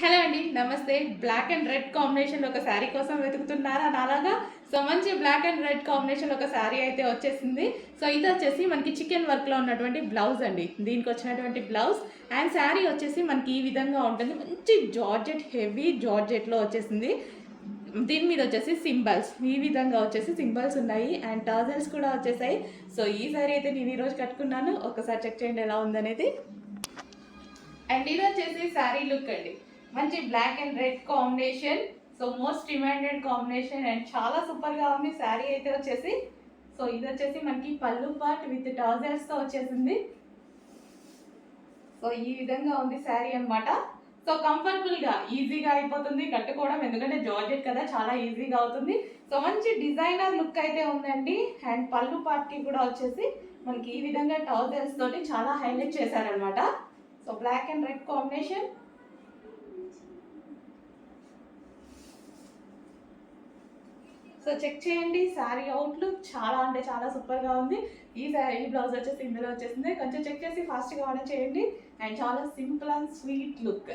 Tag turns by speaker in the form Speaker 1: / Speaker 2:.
Speaker 1: Hello అండి, నమస్తే. Black and red కాంబినేషన్లో ఒక శారీ కోసం వెతుకుతున్నారా నాలాగా? సో మంచి బ్లాక్ అండ్ రెడ్ కాంబినేషన్లో ఒక శారీ అయితే వచ్చేసింది. సో ఇది వచ్చేసి మనకి చికెన్ వర్క్లో ఉన్నటువంటి బ్లౌజ్ అండి. దీనికి వచ్చినటువంటి బ్లౌజ్ అండ్ శారీ వచ్చేసి మనకి ఈ విధంగా ఉంటుంది. మంచి జార్జెట్, హెవీ జార్జెట్లో వచ్చేసింది. దీని మీద వచ్చేసి సింబల్స్ ఈ విధంగా వచ్చేసి సింబల్స్ ఉన్నాయి అండ్ టాజల్స్ కూడా వచ్చేసాయి. సో ఈ శారీ అయితే నేను ఈరోజు కట్టుకున్నాను. ఒకసారి చెక్ చేయండి ఎలా ఉందనేది. అండ్ ఇది వచ్చేసి శారీ లుక్ అండి. మంచి black and red combination. So most demanded combination and చాలా సూపర్గా ఉంది శారీ అయితే వచ్చేసి. సో ఇది వచ్చేసి మనకి పళ్ళు పార్ట్ విత్ టాజల్స్తో వచ్చేసింది. సో ఈ విధంగా ఉంది శారీ అనమాట. సో కంఫర్టబుల్గా ఈజీగా అయిపోతుంది కట్టుకోవడం, ఎందుకంటే జార్జెట్ కదా, చాలా ఈజీగా అవుతుంది. సో మంచి డిజైనర్ లుక్ అయితే ఉందండి. అండ్ పళ్ళు పార్ట్కి కూడా వచ్చేసి మనకి ఈ విధంగా టాజల్స్ తోటి చాలా హైలైట్ చేశారనమాట. So black and red combination. So check చేయండి, శారీ అవుట్లుక్ చాలా అంటే చాలా సూపర్గా ఉంది. ఈ బ్లౌజ్ వచ్చేసి ఇందులో వచ్చేసింది. కొంచెం చెక్ చేసి ఫాస్ట్గా ఆర్డర్ చేయండి. అండ్ చాలా సింపుల్ అండ్ స్వీట్ లుక్.